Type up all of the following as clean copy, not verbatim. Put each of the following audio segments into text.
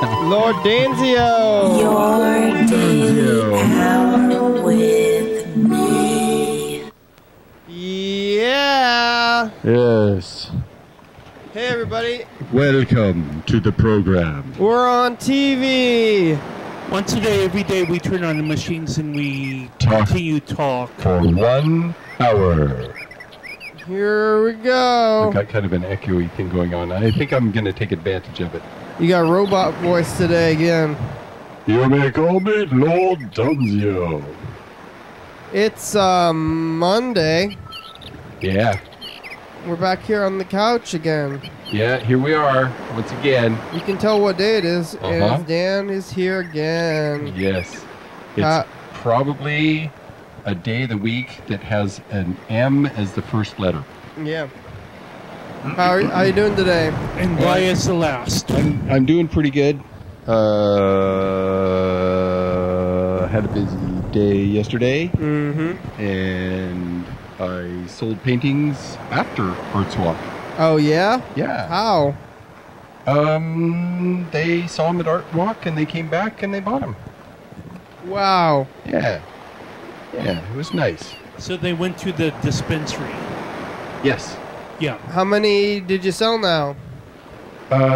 Lord Danzio. Your daily hour with me. Yeah. Yes. Hey, everybody. Welcome to the program. We're on TV. Once a day, every day, we turn on the machines and we Talk. continue talk. For 1 hour. Here we go. I've got kind of an echoey thing going on. I think I'm going to take advantage of it. You got robot voice today again. You may call me Lord Danzio. It's Monday. Yeah. We're back here on the couch again. Yeah, here we are once again. You can tell what day it is. And Dan is here again. Yes. It's probably a day of the week that has an M as the first letter. Yeah. How are you doing today? And why is the last? I'm doing pretty good. Had a busy day yesterday. Mm-hmm. And I sold paintings after Arts Walk. Oh, yeah? Yeah. How? They saw them at Art Walk and they came back and they bought them. Wow. Yeah. Yeah, it was nice. So they went to the dispensary. Yes. Yeah. How many did you sell now?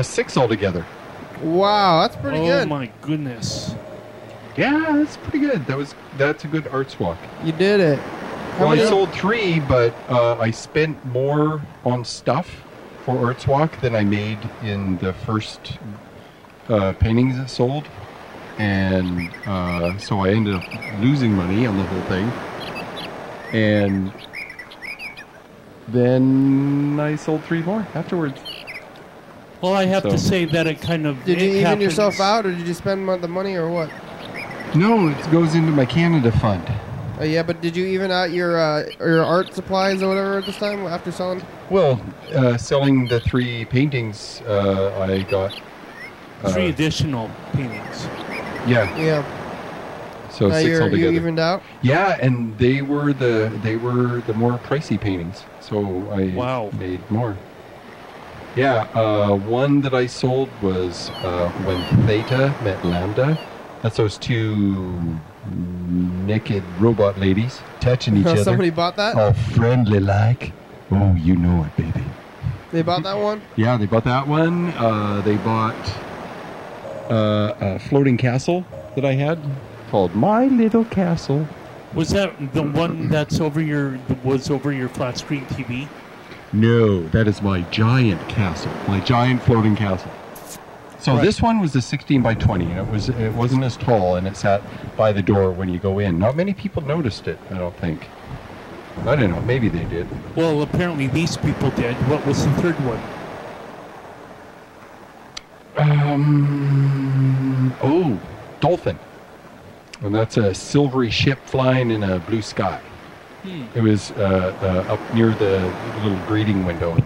6 altogether. Wow, that's pretty good. Oh my goodness. Yeah, that's pretty good. That's a good Arts Walk. You did it. Well, I sold 3, but I spent more on stuff for Arts Walk than I made in the first paintings that sold. And so I ended up losing money on the whole thing. And then I sold 3 more afterwards. Well, I have to say that it kind of... Did you even yourself out, or did you spend the money, or what? No, it goes into my Canada fund. Yeah, but did you even out your art supplies or whatever at this time after selling? Well, selling the 3 paintings, I got 3 additional paintings. Yeah. Yeah. So now 6 altogether. You evened out? Yeah, and they were the more pricey paintings, so I made more. Yeah, one that I sold was when Theta met Lambda. That's those 2 naked robot ladies touching each other. Somebody bought that? All friendly like. Oh, you know it, baby. They bought that one? Yeah, they bought that one. They bought a floating castle that I had called My Little Castle. Was that the one that's over your flat screen TV? No, that is my giant castle, my giant floating castle. So this one was a 16 by 20, and it wasn't as tall, and it sat by the door when you go in. Not many people noticed it, I don't think. I don't know, maybe they did. Well, apparently these people did. What was the third one? Dolphin. And that's a silvery ship flying in a blue sky. It was up near the little greeting window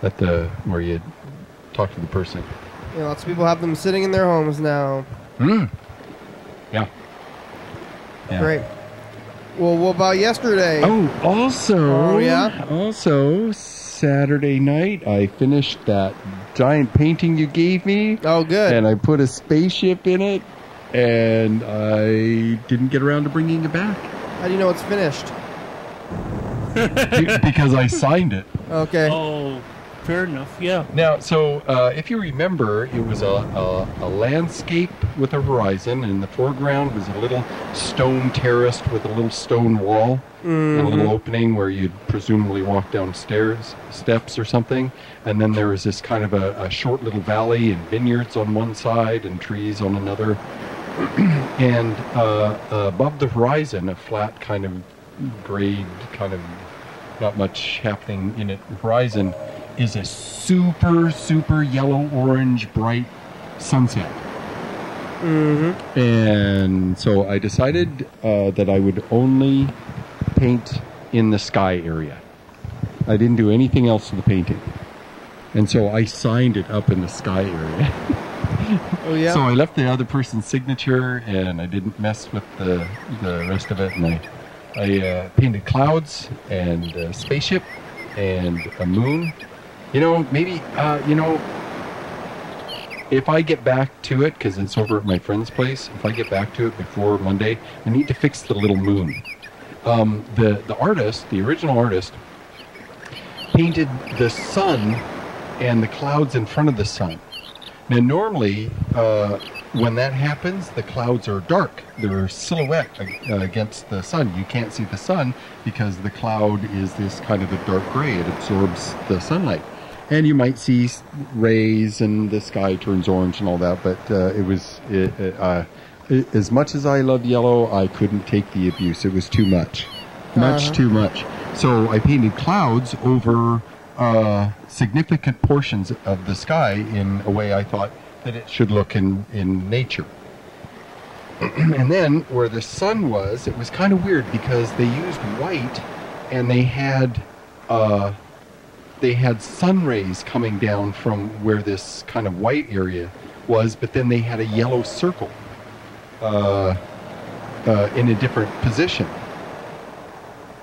at the where you talk to the person. Yeah, lots of people have them sitting in their homes now. Yeah. Great. Well, what about yesterday? Also, Saturday night, I finished that giant painting you gave me. Oh, good. And I put a spaceship in it, and I didn't get around to bringing it back. How do you know it's finished? Because I signed it. Okay. Oh, fair enough, yeah. Now, so if you remember, it was a landscape with a horizon, and in the foreground was a little stone terrace with a little stone wall, and a little opening where you'd presumably walk down steps or something. And then there was this kind of a short little valley and vineyards on one side and trees on another. And above the horizon, a flat kind of grade, kind of not much happening in it horizon, is a super, super yellow, orange, bright sunset. And so I decided that I would only paint in the sky area. I didn't do anything else to the painting. And so I signed it up in the sky area. Oh, yeah? So I left the other person's signature, and I didn't mess with the rest of it. And I painted clouds and a spaceship and a moon. You know, maybe, if I get back to it, because it's over at my friend's place, if I get back to it before Monday, I need to fix the little moon. The artist, the original artist, painted the sun and the clouds in front of the sun. Now normally, when that happens, the clouds are dark. They're a silhouette against the sun. You can't see the sun because the cloud is this kind of a dark gray. It absorbs the sunlight. And you might see rays and the sky turns orange and all that, but as much as I love yellow, I couldn't take the abuse. It was too much. Much too much. So I painted clouds over significant portions of the sky in a way I thought that it should look in nature. And then where the sun was, it was kind of weird because they used white and they had sun rays coming down from where this kind of white area was, but then they had a yellow circle in a different position.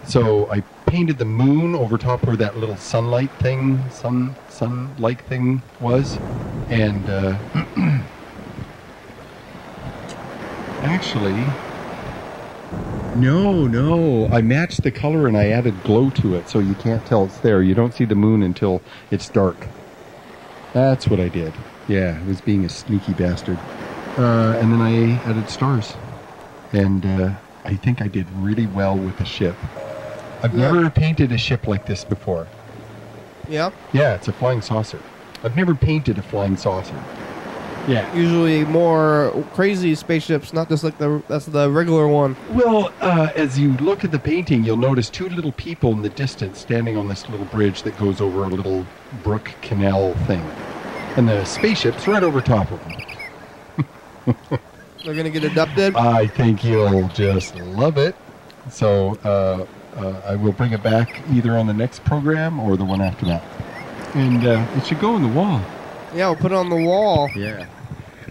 So I painted the moon over top where that little sunlight thing was, and actually, no, I matched the color and I added glow to it, so you can't tell it's there. You don't see the moon until it's dark. That's what I did. Yeah, I was being a sneaky bastard. And then I added stars, and I think I did really well with the ship. I've never painted a ship like this before. Yeah? Yeah, it's a flying saucer. I've never painted a flying saucer. Yeah. Usually more crazy spaceships, not just like that's the regular one. Well, as you look at the painting, you'll notice two little people in the distance standing on this little bridge that goes over a little brook canal thing. And the spaceship's right over top of them. They're going to get abducted? I think you'll just love it. So, I will bring it back either on the next program or the one after that. And it should go on the wall. Yeah, we'll put it on the wall. Yeah.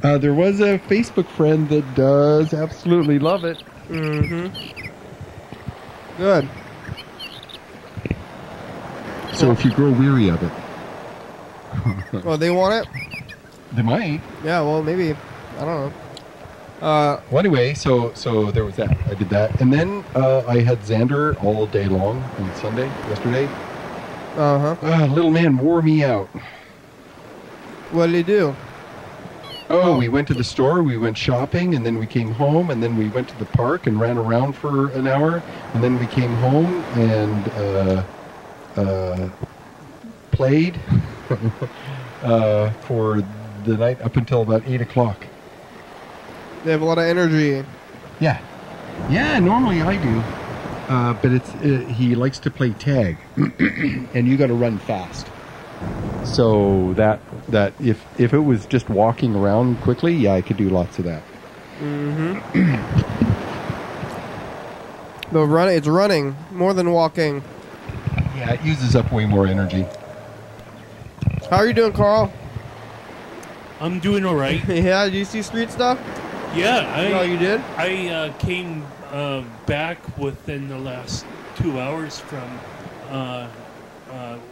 There was a Facebook friend that does absolutely love it. Mm-hmm. Good. So if you grow weary of it. Oh, they want it? They might. Yeah, well, maybe. I don't know. Well, anyway, so there was that. I did that. And then I had Xander all day long on Sunday, yesterday. Uh-huh. Little man wore me out. What did he do? Oh, we went to the store, we went shopping, and then we came home, and then we went to the park and ran around for an hour, and then we came home and played for the night up until about 8 o'clock. They have a lot of energy. Yeah. Yeah, normally I do. But he likes to play tag, and you got to run fast. So that if it was just walking around quickly, yeah, I could do lots of that. Mm-hmm. But it's running more than walking. Yeah, it uses up way more energy. How are you doing, Carl? I'm doing all right. Yeah, did you see street stuff? Yeah, You did? I came back within the last 2 hours from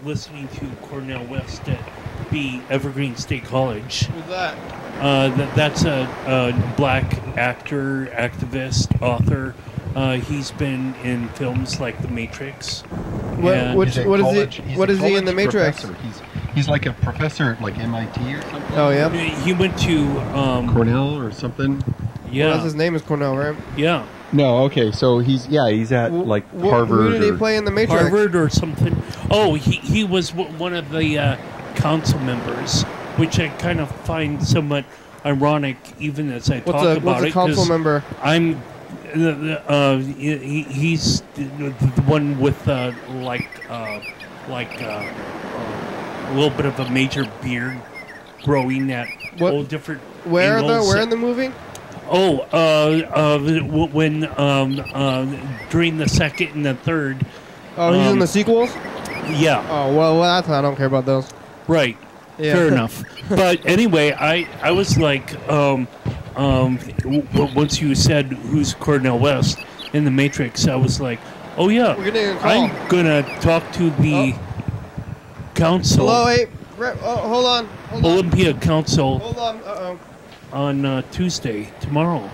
listening to Cornell West at the Evergreen State College. Who's that? That's a black actor, activist, author. He's been in films like The Matrix. What is he in The Matrix? He's like a professor at like MIT or something. Oh yeah. He went to Cornell or something. Yeah. Well, that's his name is Cornell, right? Yeah. No, okay, so he's at like Harvard. Who did he play in The Matrix? Harvard or something. Oh, he was one of the council members, which I kind of find somewhat ironic, even as I talk about it. What's a council member? I'm he's the one with a little bit of a major beard growing at all different angles. Where in the movie? Oh, when during the second and the third. Oh, he's in the sequels? Yeah. Oh, well, that's I don't care about those. Right. Yeah. Fair enough. But anyway, I was like, once you said who's Cornell West in The Matrix, I was like, oh yeah, We're getting a call. I'm gonna talk to the council. Hello, hey, hold on. Olympia Council Hold on. on Tuesday, tomorrow.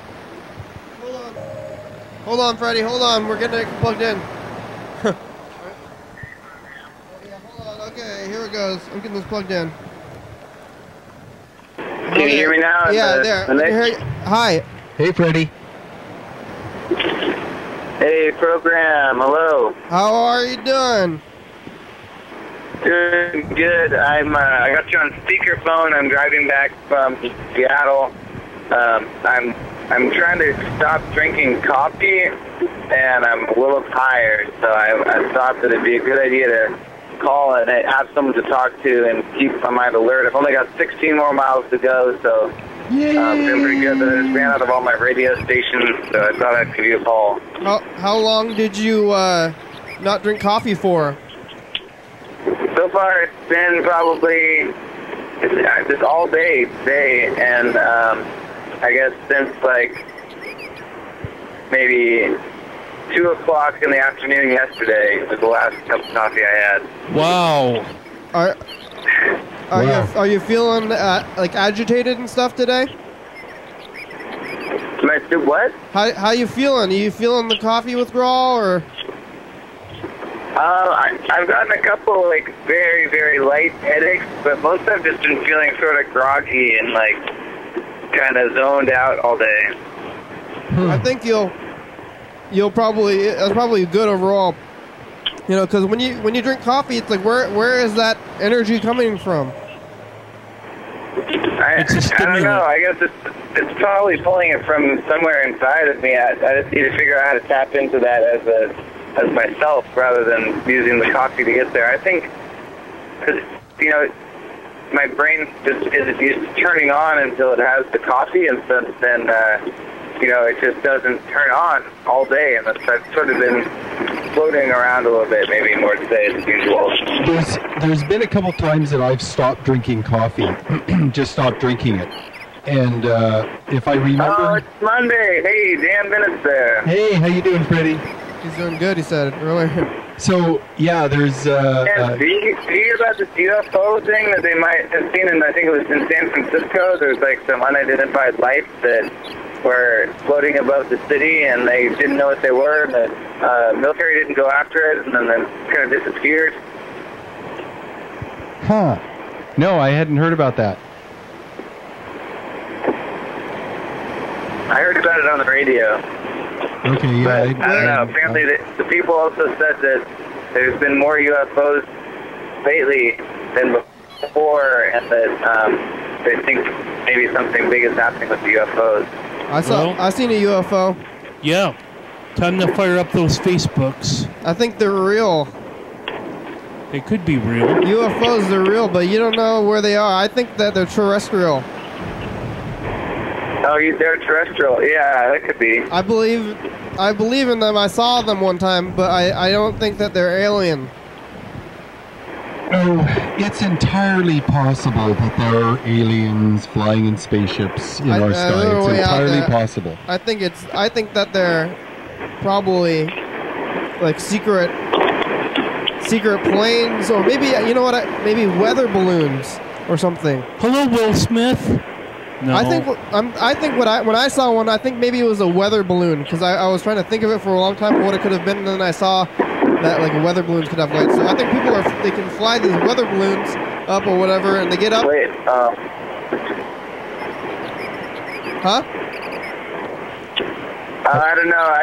Hold on, Freddie. Hold on. We're getting it plugged in. Yeah, hold on. Okay, here it goes. I'm getting this plugged in. Can you hear me now? Yeah, there. I can hear you. Hi. Hey, Freddie. Hey, program. Hello. How are you doing? Good. I got you on speakerphone. I'm driving back from Seattle. I'm trying to stop drinking coffee, and I'm a little tired. So I thought that it'd be a good idea to call and have someone to talk to and keep my mind alert. I've only got 16 more miles to go, so I'm feeling pretty good. But I just ran out of all my radio stations, so I thought I'd give you a call. How long did you not drink coffee for? So far, it's been probably just all day today, and I guess since like maybe 2 o'clock in the afternoon yesterday was the last cup of coffee I had. Wow. Are you feeling like agitated and stuff today? What? How you feeling? Are you feeling the coffee withdrawal or? I've gotten a couple like very, very light headaches, but most I've just been feeling sort of groggy and like kind of zoned out all day. I think you'll probably, that's probably good overall. You know, because when you drink coffee, it's like where is that energy coming from? I don't know. I guess it's probably pulling it from somewhere inside of me. I just need to figure out how to tap into that as myself rather than using the coffee to get there. I think, because, you know, my brain just isn't used to turning on until it has the coffee, and then you know, it just doesn't turn on all day, and I've sort of been floating around a little bit, maybe more today than usual. There's been a couple times that I've stopped drinking coffee, just stopped drinking it. And if I remember... Oh, it's Monday. Hey, Dan Bennet's there. Hey, how you doing, Freddie? He's doing good, he said earlier. So, yeah, there's... Do you hear about this UFO thing that they might have seen in, I think it was in San Francisco? There's like some unidentified lights that were floating above the city, and they didn't know what they were, and the military didn't go after it, and then they kind of disappeared. Huh. No, I hadn't heard about that. I heard about it on the radio. Okay, yeah. But I don't know. Apparently, the people also said that there's been more UFOs lately than before, and that they think maybe something big is happening with the UFOs. I seen a UFO. Yeah. Time to fire up those Facebooks. I think they're real. They could be real. UFOs, they're real, but you don't know where they are. I think that they're terrestrial. Oh, they're terrestrial. Yeah, that could be. I believe in them. I saw them one time, but I don't think that they're alien. Oh, it's entirely possible that there are aliens flying in spaceships in our sky. It's entirely possible. I think that they're probably like secret planes, or maybe, you know what? Maybe weather balloons or something. Hello, Will Smith. No. I think when I saw one, I think maybe it was a weather balloon, because I was trying to think of it for a long time, what it could have been, and then I saw that like weather balloons could have lights. So I think they can fly these weather balloons up or whatever, and they get up. Wait. Huh? I don't know.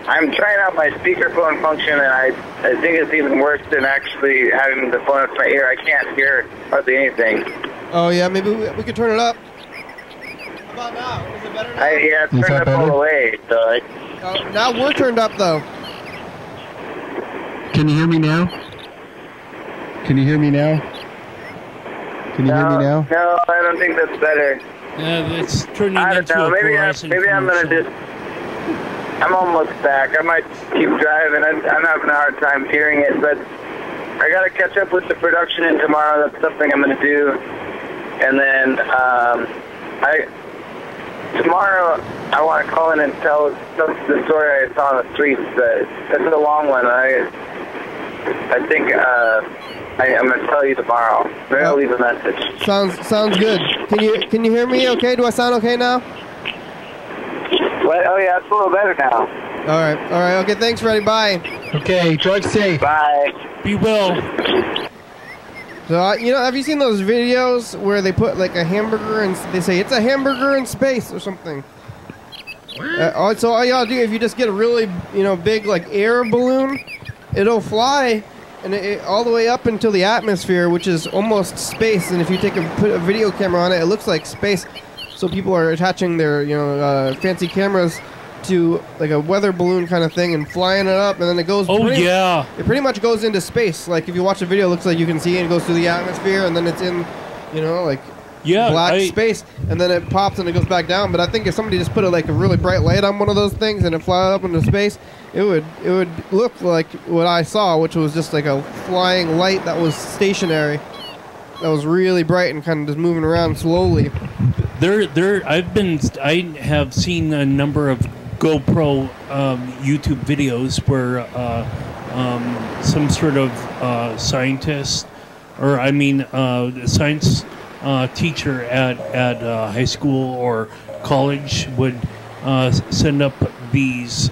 I'm trying out my speakerphone function, and I think it's even worse than actually having the phone up to my ear. I can't hear hardly anything. Oh yeah, maybe we could turn it up. How about now? Is it better now? Yeah, it's turned up all the way. So now we're turned up though. Can you hear me now? Can you hear me now? Can you hear me now? No, I don't think that's better. Yeah, it's turning I don't into know. a Verizon Maybe I'm gonna commercial. I'm almost back. I might keep driving. I'm having a hard time hearing it, but I gotta catch up with the production in tomorrow. That's something I'm gonna do. And then tomorrow I want to call in and tell the story I saw on the streets. It's a long one. I think I'm going to tell you tomorrow. Maybe I'll leave a message. Sounds good. Can you hear me okay? Do I sound okay now? What? Oh, yeah, it's a little better now. All right. Okay, thanks, Freddie. Bye. Okay, drive safe. Bye. Be well. So, have you seen those videos where they put like a hamburger and they say it's a hamburger in space or something? So all you gotta do, if you just get a really, big like air balloon, it'll fly and all the way up into the atmosphere, which is almost space. And if you put a video camera on it, it looks like space. So people are attaching their, fancy cameras to like a weather balloon kind of thing and flying it up, and then it goes. It pretty much goes into space. Like if you watch a video, it looks like you can see it. It goes through the atmosphere, and then it's in, black space, and then it pops and it goes back down. But I think if somebody just put a really bright light on one of those things and it fly up into space, it would look like what I saw, which was just like a flying light that was stationary, that was really bright and kind of just moving around slowly. I have seen a number of GoPro YouTube videos where some sort of scientist, or science teacher at high school or college would send up these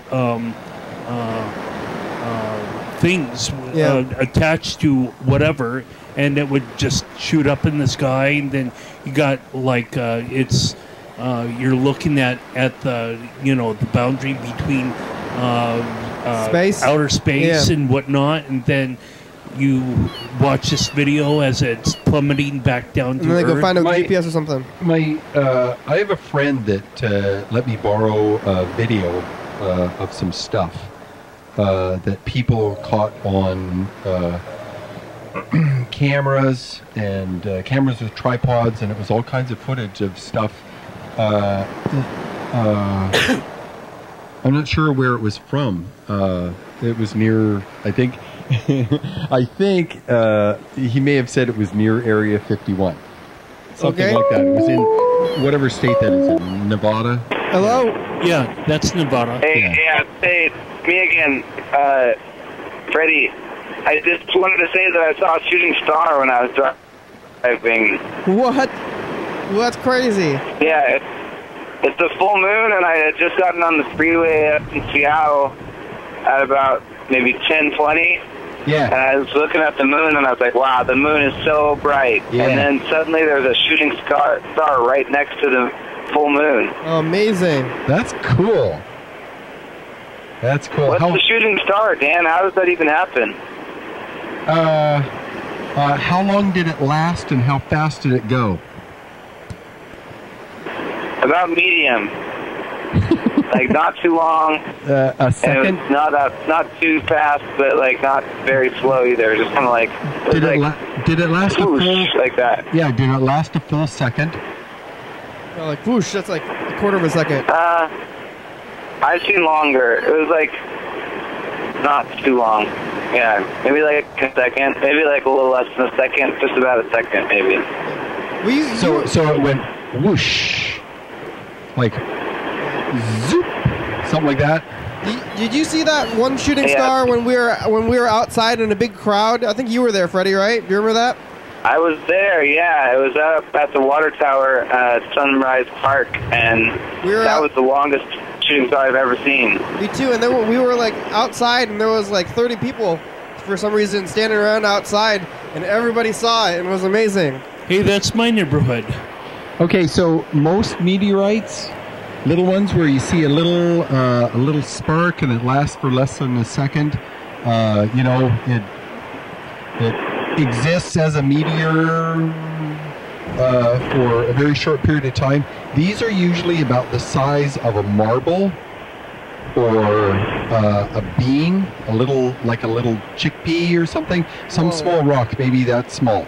things attached to whatever, and it would just shoot up in the sky, and then you got you're looking at the the boundary between outer space and whatnot, and then you watch this video as it's plummeting back down to and then they Earth. go find a GPS or something. I have a friend that let me borrow a video of some stuff that people caught on cameras and cameras with tripods, and it was all kinds of footage of stuff. I'm not sure where it was from. It was near, I think he may have said it was near Area 51. Something like that. It was in whatever state that is in. Nevada? Hello? Yeah, that's Nevada. Hey, me again. Freddie, I just wanted to say that I saw a shooting star when I was driving. What? Well, that's crazy. Yeah, it's the full moon, and I had just gotten on the freeway up in Seattle at about maybe 10:20. Yeah. And I was looking at the moon, and I was like, wow, the moon is so bright. Yeah. And then suddenly there's a shooting star right next to the full moon. Oh, amazing. That's cool. That's cool. What's the shooting star, Dan? How does that even happen? How long did it last, and how fast did it go? About medium. Like not too long. A second? And not too fast, but not very slow either. Just kind of like. Did it last a full? Like that. Yeah. Did it last a full second? Oh, like whoosh. That's like a quarter of a second. I've seen longer. It was not too long. Yeah, maybe a second. Maybe a little less than a second. Just about a second, maybe. So it went whoosh, like zoop, something like that. Did you see that one shooting star when we were outside in a big crowd? I think you were there, Freddie, right? Do you remember that? I was there, yeah. It was up at the water tower at Sunrise Park, and that was the longest shooting star I've ever seen. Me too, and then we were outside, and there was 30 people for some reason standing around outside, and everybody saw it, and it was amazing. Hey, that's my neighborhood. Okay, so most meteorites, little ones where you see a little spark and it lasts for less than a second, it exists as a meteor for a very short period of time. These are usually about the size of a marble or a bean, a little chickpea or something. Some small rock, maybe that small.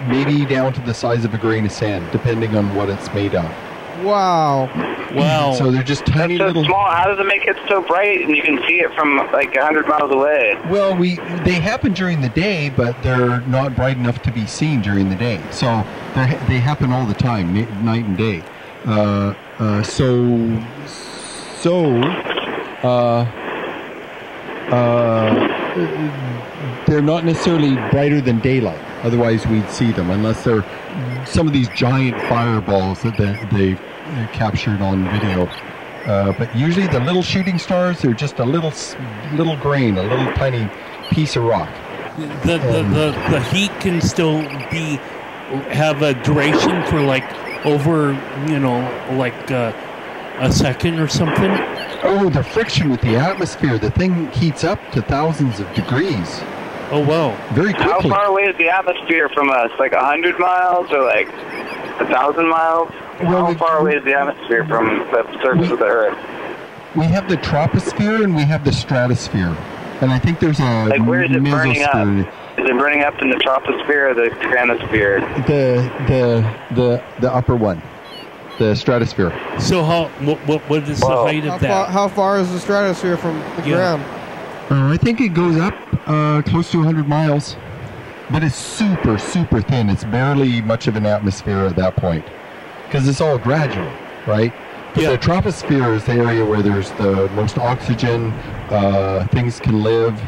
Maybe down to the size of a grain of sand, depending on what it's made of. Wow. So they're just tiny little. Small. How does it make it so bright and you can see it from 100 miles away? Well, they happen during the day, but they're not bright enough to be seen during the day. So they happen all the time, night and day. they're not necessarily brighter than daylight. Otherwise, we'd see them, unless they're some of these giant fireballs that they captured on video. But usually the little shooting stars, they're just a little grain, a little tiny piece of rock. The heat can still have a duration for like over, like a second or something. Oh, the friction with the atmosphere. The thing heats up to thousands of degrees. Oh, wow. Very quickly. How far away is the atmosphere from us? Like 100 miles or like 1,000 miles? Well, How far away is the atmosphere from the surface of the Earth? We have the troposphere and we have the stratosphere. And I think there's a like, where is it burning up? mesosphere. Is it burning up in the troposphere or the stratosphere? The upper one. The stratosphere. So what is the height of that? How far is the stratosphere from the ground? I think it goes up close to 100 miles. But it's super, super thin. It's barely much of an atmosphere at that point. Because it's all gradual, right? But the troposphere is the area where there's the most oxygen, things can live,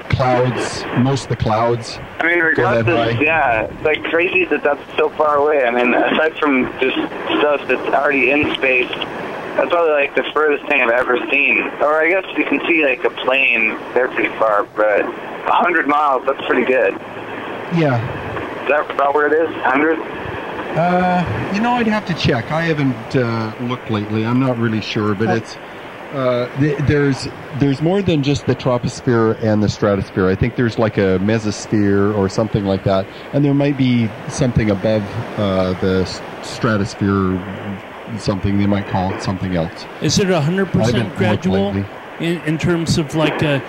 clouds, most of the clouds. I mean, regardless, it's like crazy that that's so far away. I mean, aside from just stuff that's already in space, that's probably like the furthest thing I've ever seen. Or I guess you can see like a plane, they're pretty far, but 100 miles, that's pretty good. Yeah. Is that about where it is? 100? I'd have to check. I haven't looked lately. I'm not really sure, but it's there's more than just the troposphere and the stratosphere. I think there's like a mesosphere or something like that, and there might be something above the stratosphere, something they might call it something else. Is it 100% gradual in terms of like a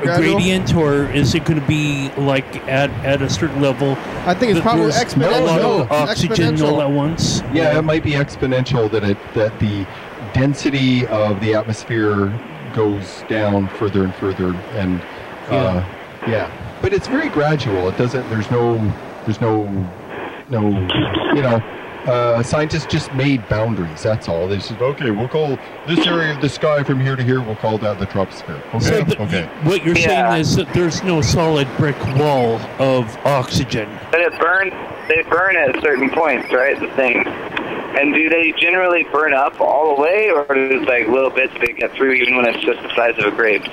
gradient, or is it going to be like at a certain level? I think it's probably exponential. A lot of oxygen all at once. Yeah, it might be exponential that the density of the atmosphere goes down further and further, and but it's very gradual. It doesn't. There's no. Scientists just made boundaries. That's all. They said, okay, we'll call this area of the sky from here to here. We'll call that the troposphere. Okay. So what you're saying is that there's no solid brick wall of oxygen. But they burn at certain points, right? The thing. And do they generally burn up all the way, or is like little bits they get through, even when it's just the size of a grape?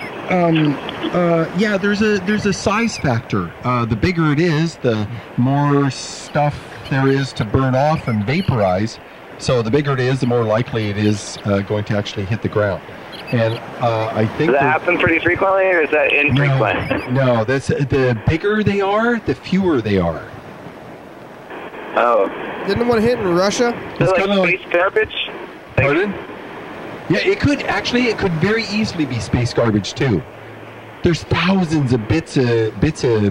There's a size factor. The bigger it is, the more stuff there is to burn off and vaporize. So the bigger it is, the more likely it is going to actually hit the ground. And I think does that happen pretty frequently, or is that infrequent? No, that's the bigger they are, the fewer they are. Oh. Didn't one hit in Russia? Is it like space garbage? Pardon? Yeah, it could very easily be space garbage too. There's thousands of bits of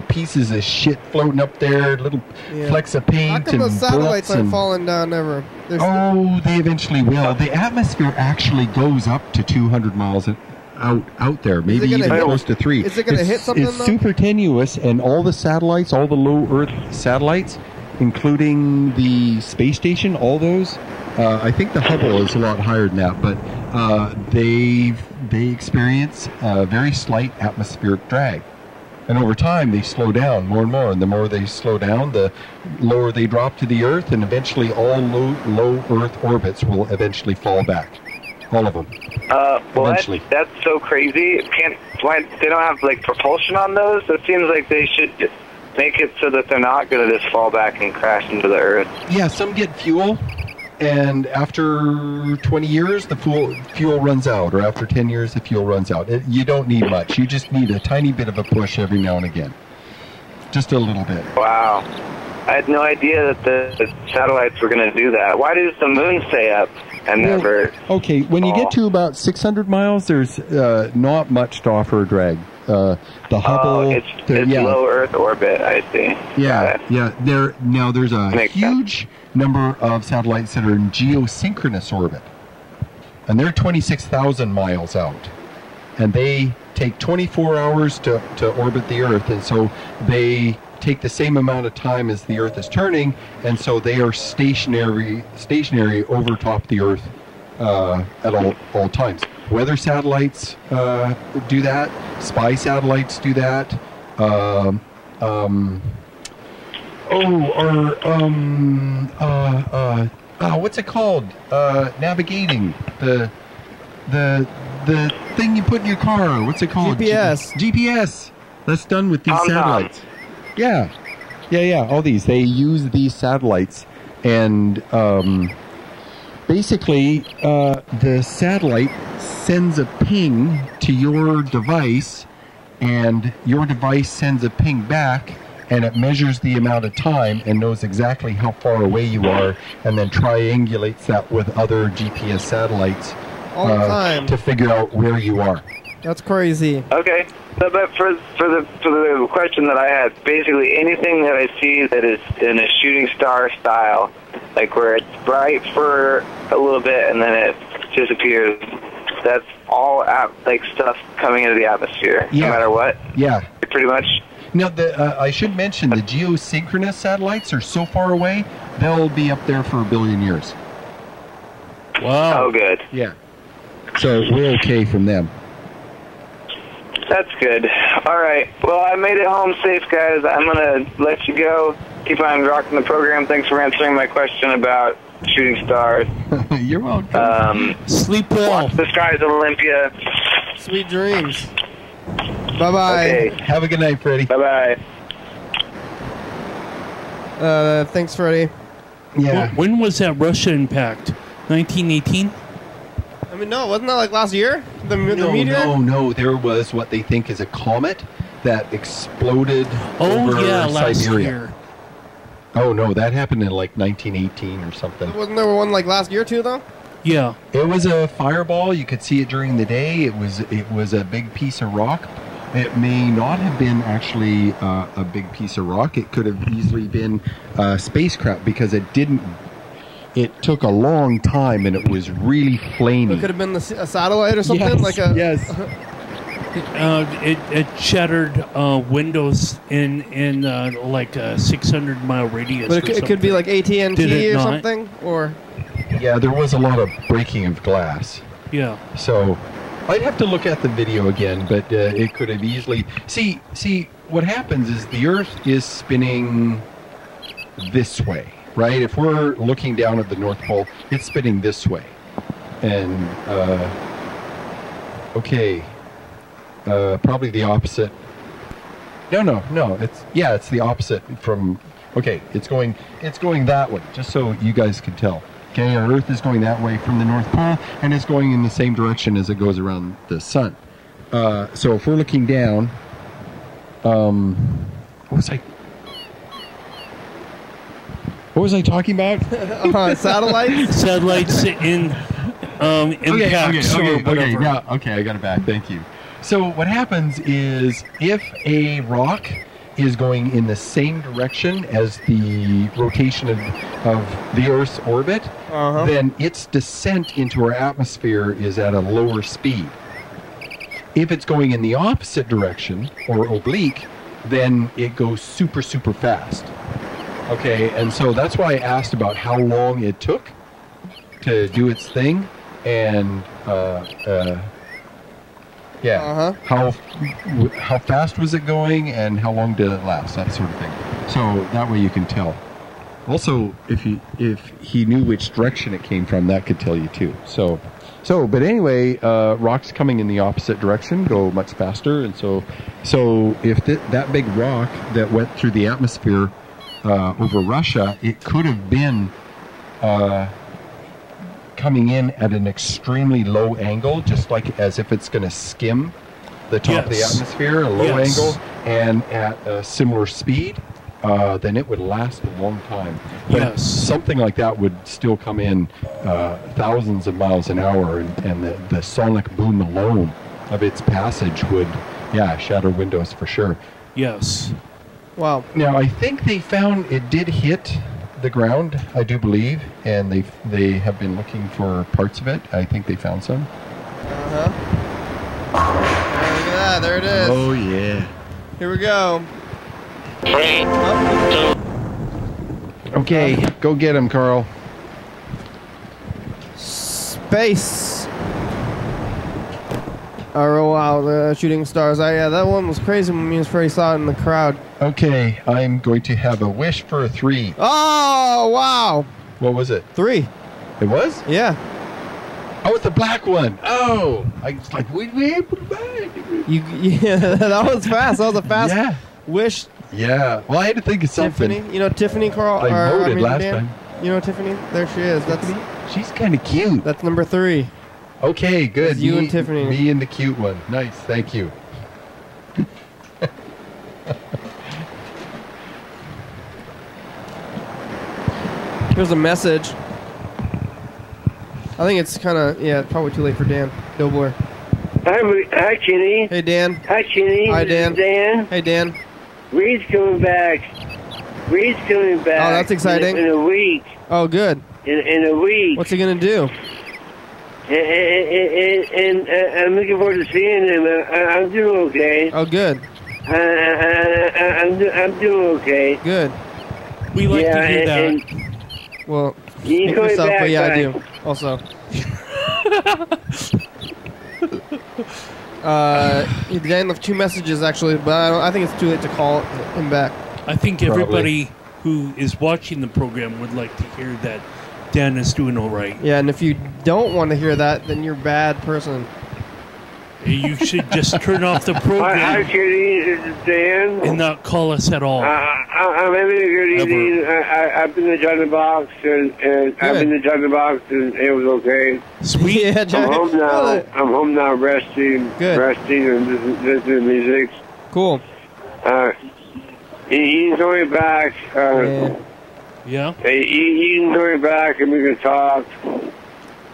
pieces of shit floating up there, little flecks of paint. How come and those satellites aren't and falling down ever? They eventually will. The atmosphere actually goes up to 200 miles out there, maybe even close to 3. Is it going to hit something? It's super tenuous, and all the satellites, all the low Earth satellites, including the space station, all those. I think the Hubble is a lot higher than that, but they experience a very slight atmospheric drag. And over time, they slow down more and more. And the more they slow down, the lower they drop to the Earth, and eventually all low Earth orbits will eventually fall back. All of them. Well, that's so crazy. They don't have like propulsion on those? It seems like they should make it so that they're not going to just fall back and crash into the Earth. Yeah, some get fuel. And after 20 years, the fuel runs out, or after 10 years, the fuel runs out. You don't need much. You just need a tiny bit of a push every now and again. Just a little bit. Wow. I had no idea that the satellites were going to do that. Why does the moon stay up and never... Okay, when you get to about 600 miles, there's not much to offer a drag. The Hubble... it's low Earth orbit, I see. Yeah. There's a huge number of satellites that are in geosynchronous orbit. And they're 26,000 miles out. And they take 24 hours to orbit the Earth. And so they take the same amount of time as the Earth is turning. And so they are stationary over top the Earth at all times. weather satellites do that. Spy satellites do that. What's it called? Navigating the thing you put in your car. What's it called? GPS. GPS. That's done with these satellites. Yeah. All these. They use these satellites, and basically, the satellite sends a ping to your device, and your device sends a ping back, and it measures the amount of time and knows exactly how far away you are, and then triangulates that with other GPS satellites all the time to figure out where you are. That's crazy. Okay. But for the question that I had, basically anything that I see that is in a shooting star style, like where it's bright for a little bit and then it disappears, that's all like stuff coming into the atmosphere, no matter what. Yeah. Pretty much. Now, I should mention the geosynchronous satellites are so far away, they'll be up there for 1 billion years. Wow. Oh, good. Yeah. So we're okay from them. That's good. All right. Well, I made it home safe, guys. I'm going to let you go. Keep on rocking the program. Thanks for answering my question about shooting stars. You're welcome. Sleep well. Watch the skies of Olympia. Sweet dreams. Bye-bye. Okay. Have a good night, Freddie. Bye-bye. Thanks, Freddie. Yeah. When was that Russia impact? 1918? I mean, no, wasn't that like last year? The meteor? No. There was what they think is a comet that exploded over last Siberia. year. Oh, no, that happened in like 1918 or something. Wasn't there one like last year, too, though? Yeah. It was a fireball. You could see it during the day. It was a big piece of rock. It may not have been actually a big piece of rock. It could have easily been spacecraft because it didn't. It took a long time and it was really flaming. It could have been a satellite or something? Yes. It shattered windows in like a 600-mile radius. But it could be like AT&T or not? something? Or Yeah, there was a lot of breaking of glass. Yeah. So I'd have to look at the video again, but it could have easily... See, what happens is the Earth is spinning this way, right? If we're looking down at the North Pole, it's spinning this way. And, okay, probably the opposite. No, it's the opposite from... Okay, it's going that way, just so you guys can tell. Okay, our Earth is going that way from the North Pole, and it's going in the same direction as it goes around the Sun. So if we're looking down, what was I talking about? Satellites? Satellites in impacts or whatever. Now, I got it back. Thank you. So what happens is if a rock is going in the same direction as the rotation of the Earth's orbit, then its descent into our atmosphere is at a lower speed. If it's going in the opposite direction, or oblique, then it goes super, super fast. Okay, and so that's why I asked about how long it took to do its thing, and how fast was it going, and how long did it last, that sort of thing. So that way you can tell. Also, if he knew which direction it came from, that could tell you too. But anyway, rocks coming in the opposite direction go much faster, and so if that big rock that went through the atmosphere over Russia, it could have been coming in at an extremely low angle, just like as if it's going to skim the top of the atmosphere, a low angle, and at a similar speed, then it would last a long time. But something like that would still come in thousands of miles an hour, and the sonic boom alone of its passage would, shatter windows for sure. Yes. Wow. Now, I think they found it did hit the ground, I do believe, and they have been looking for parts of it. I think they found some. Look at that. There it is. Oh, yeah. Here we go. 3, 2. Okay, go get him, Carl. Space. Oh, wow, the shooting stars. Yeah, that one was crazy when me and Freddie saw it in the crowd. Okay, I'm going to have a wish for a 3. Oh, wow. What was it? 3. It was? Yeah. Oh, it's the black one. Oh, I was like, wait. Yeah, that was fast. That was a fast wish. Yeah. Well, I had to think of something. Tiffany, you know Tiffany, Carl. I voted last time. You know Tiffany? There she is. She's kind of cute. That's number 3. Okay, good. That's you and Tiffany. Me and the cute one. Nice. Thank you. Here's a message. I think it's kind of, probably too late for Dan. Doughboy. Hi, Kenny. Hey, Dan. Hi, Kenny. Hi, Dan. Dan. Hey, Dan. Reed's coming back. Oh, that's exciting. In a week. Oh, good. In a week. What's he going to do? And I'm looking forward to seeing him. I'm doing okay. Oh, good. I'm doing okay. Good. We like to hear that. Well, You speak coming yourself, back, but yeah, I guys. do. Also. Dan left 2 messages, actually, but I think it's too late to call him back. I think everybody who is watching the program would like to hear that Dan is doing all right. Yeah, and if you don't want to hear that, then you're a bad person. You should just turn off the Hi, program Kenny. This is Dan. and not call us at all. I'm having a good evening. I've been to John the Box, and I've been to John the Box, and it was okay. Sweet. Yeah, I'm home now. I'm home now, resting. Good. Resting and listening to music. Cool. He's going back. Yeah. He's going back, and we can talk.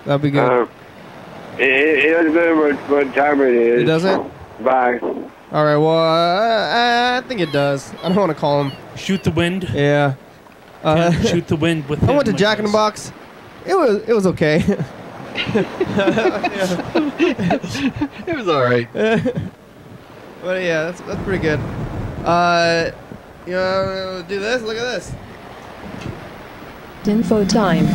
That'd be good. It doesn't matter what time it is. It doesn't? Bye. All right, well, I think it does. I don't want to call him. Shoot the wind. Yeah. Shoot the wind with I went to Jack in the Box. It was okay. It was all right. But yeah, that's pretty good. You know, do this. Look at this. Info time.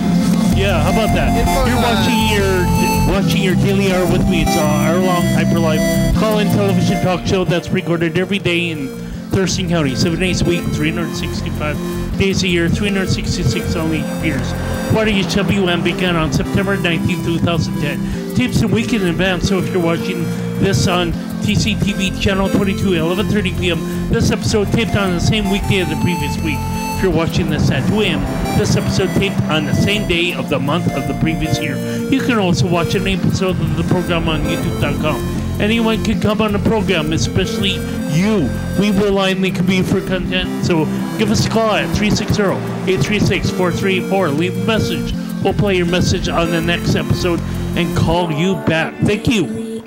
Yeah, how about that? Info You're time. watching your daily hour with me. It's our hour-long hyperlife call-in television talk show that's recorded every day in Thurston County, 7 days a week, 365 days a year, 366 only years. YDHWM began on September 19, 2010. Tapes a week in advance, so if you're watching this on TCTV channel 22 at 11:30 p.m., this episode taped on the same weekday of the previous week. If you're watching this at 2 a.m., this episode taped on the same day of the month of the previous year. You can also watch an episode of the program on YouTube.com. Anyone can come on the program, especially you. We rely on the community for content, so give us a call at 360-836-4384. Leave a message. We'll play your message on the next episode and call you back. Thank you.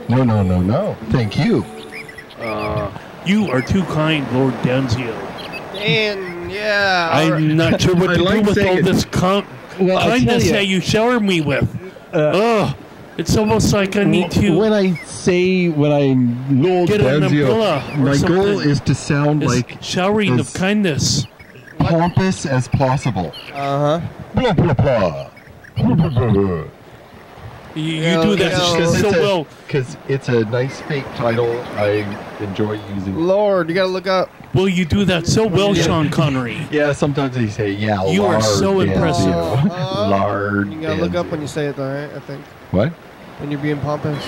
No. Thank you. You are too kind, Lord Danzio. And yeah. I'm not sure what to do with all this kindness that you shower me with. It's almost like I need to. When I'm Lord get an umbrella Danzio, or my something. goal is to sound like showering as of kindness. pompous as possible. Uh-huh. Blah blah blah. You do that so well. Because it's a nice fake title. I enjoy using. Lord, you gotta look up. Well, you do that so well, Sean Connery. Yeah, sometimes they say, yeah, You are so Lard impressive. Danzio. Lard You gotta look up Danzio. when you say it, though, right? I think. What? When you're being pompous.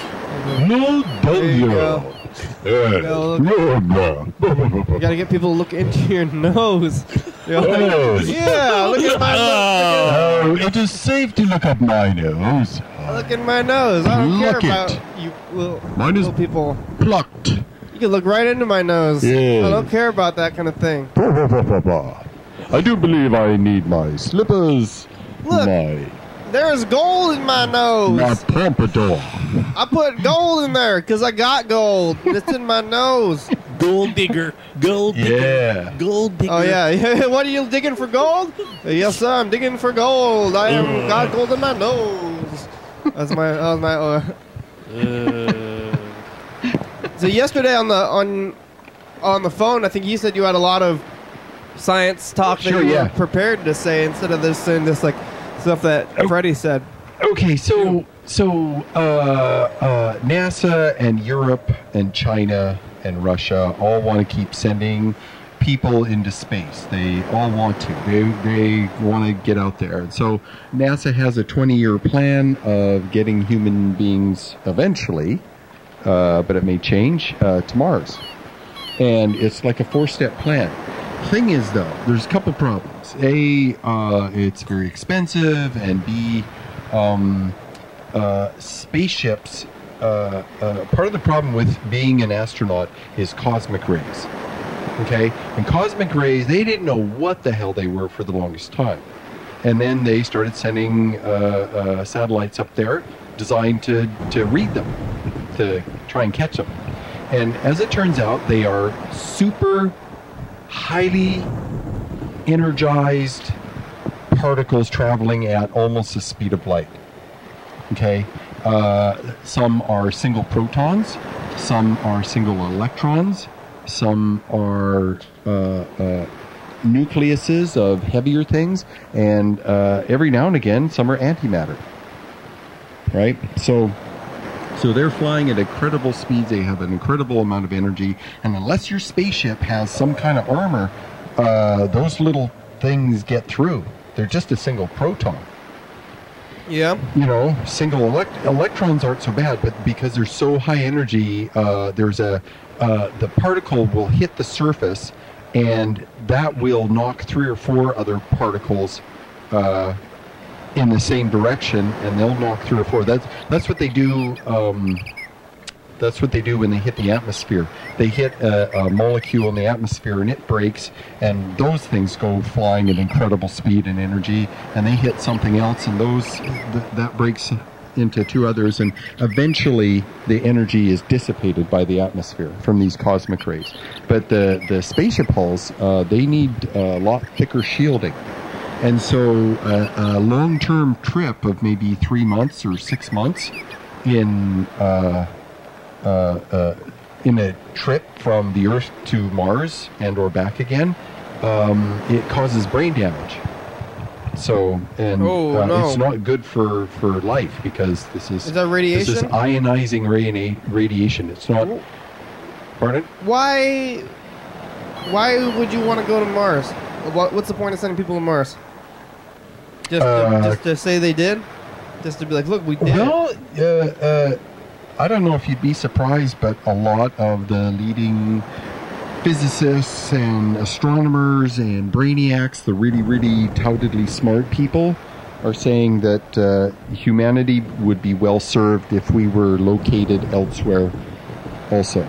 No There you go. Danzio. You gotta get people to look into your nose. You're like, Nose. yeah, look at my nose. Oh, it is safe to look at my nose. Look at my nose. I don't care Look about it. you little Mine is people. plucked. You can look right into my nose. Yeah. I don't care about that kind of thing. I do believe I need my slippers. Look. There's gold in my nose. My pompadour. I put gold in there because I got gold. It's in my nose. Gold digger. Gold digger. Yeah. Gold digger. Oh, yeah. What are you digging for gold? Yes, sir. I'm digging for gold. I am got gold in my nose. That was my. So yesterday on the phone, I think you said you had a lot of science talk that you were prepared to say instead of this saying this like stuff that Freddie said. Okay, so NASA and Europe and China and Russia all want to keep sending people into space. They all want to. They want to get out there. And so NASA has a 20-year plan of getting human beings eventually, but it may change, to Mars. And it's like a 4-step plan. Thing is, though, there's a couple problems. A, it's very expensive, and B, spaceships, part of the problem with being an astronaut is cosmic rays. Okay? And cosmic rays, they didn't know what the hell they were for the longest time. And then they started sending satellites up there designed to read them, to try and catch them. And as it turns out, they are super highly energized particles traveling at almost the speed of light. Okay? Some are single protons, some are single electrons, some are nucleuses of heavier things, and every now and again, some are antimatter. Right? So they're flying at incredible speeds. They have an incredible amount of energy, and unless your spaceship has some kind of armor, those little things get through. They're just a single proton. Yeah. You know, single electrons aren't so bad, but because they're so high energy, the particle will hit the surface, and that will knock 3 or 4 other particles in the same direction, and they'll knock 3 or 4. That's what they do. That's what they do when they hit the atmosphere. They hit a molecule in the atmosphere, and it breaks, and those things go flying at incredible speed and energy, and they hit something else, and that breaks into 2 others, and eventually the energy is dissipated by the atmosphere from these cosmic rays. But the spaceship hulls, they need a lot thicker shielding. And so a long-term trip of maybe 3 months or 6 months in a trip from the Earth to Mars and or back again, it causes brain damage. So, and it's not good for life, because this is that radiation? This is ionizing radiation. It's not. Pardon? Why would you want to go to Mars? What's the point of sending people to Mars? Just to say they did? Just to be like, look, we did. Well, I don't know if you'd be surprised, but a lot of the leading physicists and astronomers and brainiacs, the really, really toutedly smart people, are saying that humanity would be well served if we were located elsewhere also.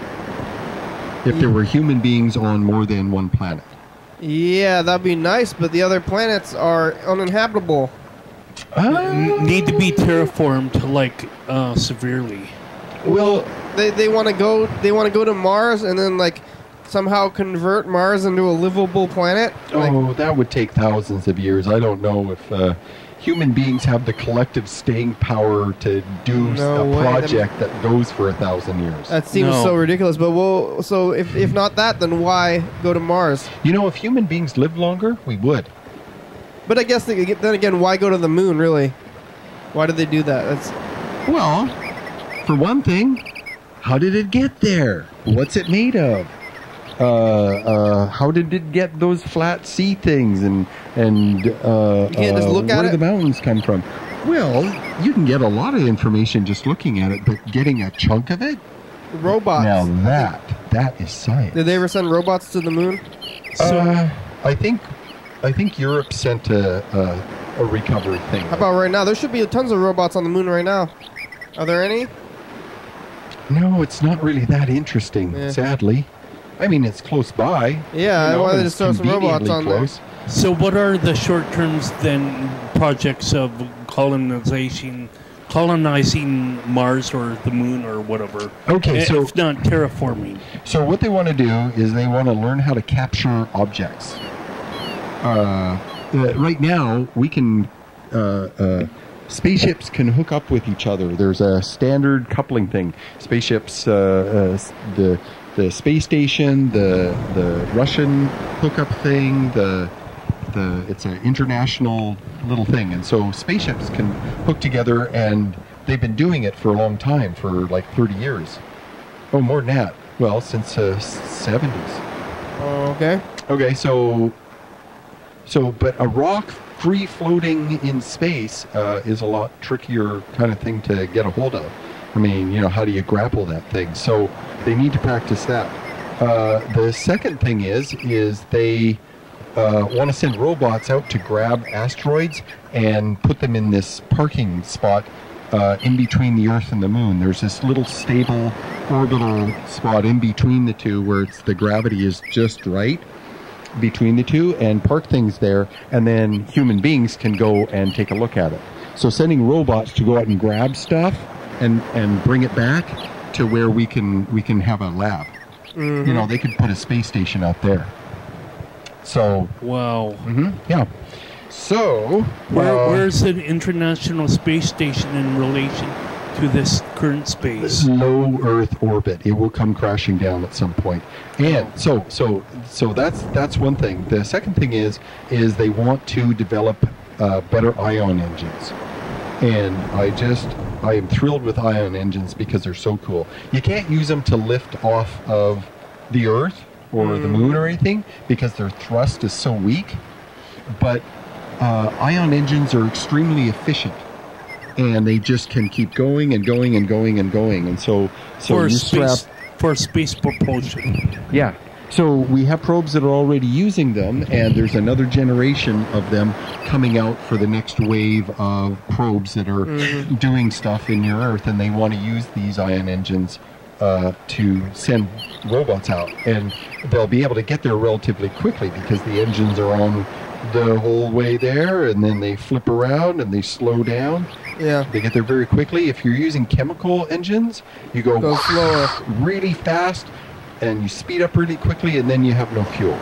If there were human beings on more than one planet. Yeah, that'd be nice, but the other planets are uninhabitable. Need to be terraformed, like, severely. Well, they want to go. They want to go to Mars and then like somehow convert Mars into a livable planet. That would take thousands of years. I don't know if human beings have the collective staying power to do a project that goes for 1,000 years. That seems so ridiculous. But so if not that, then why go to Mars? You know, if human beings lived longer, we would. But I guess then again, why go to the moon? Really? Why did they do that? Well, for one thing, how did it get there? What's it made of? How did it get those flat sea things? And you can't just look at where it? do the mountains come from? Well, you can get a lot of information just looking at it, but getting a chunk of it? Robots. Now that is science. Did they ever send robots to the moon? I think Europe sent a recovery thing. How about right now? There should be tons of robots on the moon right now. Are there any? No, it's not really that interesting, sadly. I mean, it's close by. Yeah, I wanted to throw some robots on there. So what are the short terms then projects of colonizing Mars or the moon or whatever? Okay, so if not terraforming. So what they want to do is they want to learn how to capture objects. Right now, we can spaceships can hook up with each other. There's a standard coupling thing. Spaceships, the space station, the Russian hookup thing, the it's an international little thing, and so spaceships can hook together, and they've been doing it for a long time, for like 30 years. Oh, more than that. Well, since 70s. Okay. Okay, so but a rock free floating in space is a lot trickier kind of thing to get a hold of. I mean, you know, how do you grapple that thing? So they need to practice that. The second thing is they want to send robots out to grab asteroids and put them in this parking spot in between the Earth and the Moon. There's this little stable orbital spot in between the two where the gravity is just right between the two, and park things there, and then human beings can go and take a look at it. So sending robots to go out and grab stuff and bring it back to where we can have a lab. Mm-hmm. You know, they could put a space station out there. So wow. Yeah. So where's the International Space Station in relation to this current space? Low Earth orbit. It will come crashing down at some point. And so that's one thing. The second thing is they want to develop better ion engines. And I am thrilled with ion engines because they're so cool. You can't use them to lift off of the Earth or the Moon or anything because their thrust is so weak. But ion engines are extremely efficient, and they just can keep going and going and going and going. And so for you space propulsion. Yeah. So we have probes that are already using them, and there's another generation of them coming out for the next wave of probes that are doing stuff in your Earth, and they want to use these ion engines to send robots out. And they'll be able to get there relatively quickly because the engines are on the whole way there, and then they flip around and they slow down. Yeah. They get there very quickly. If you're using chemical engines, you go slower, really fast, and you speed up really quickly, and then you have no fuel,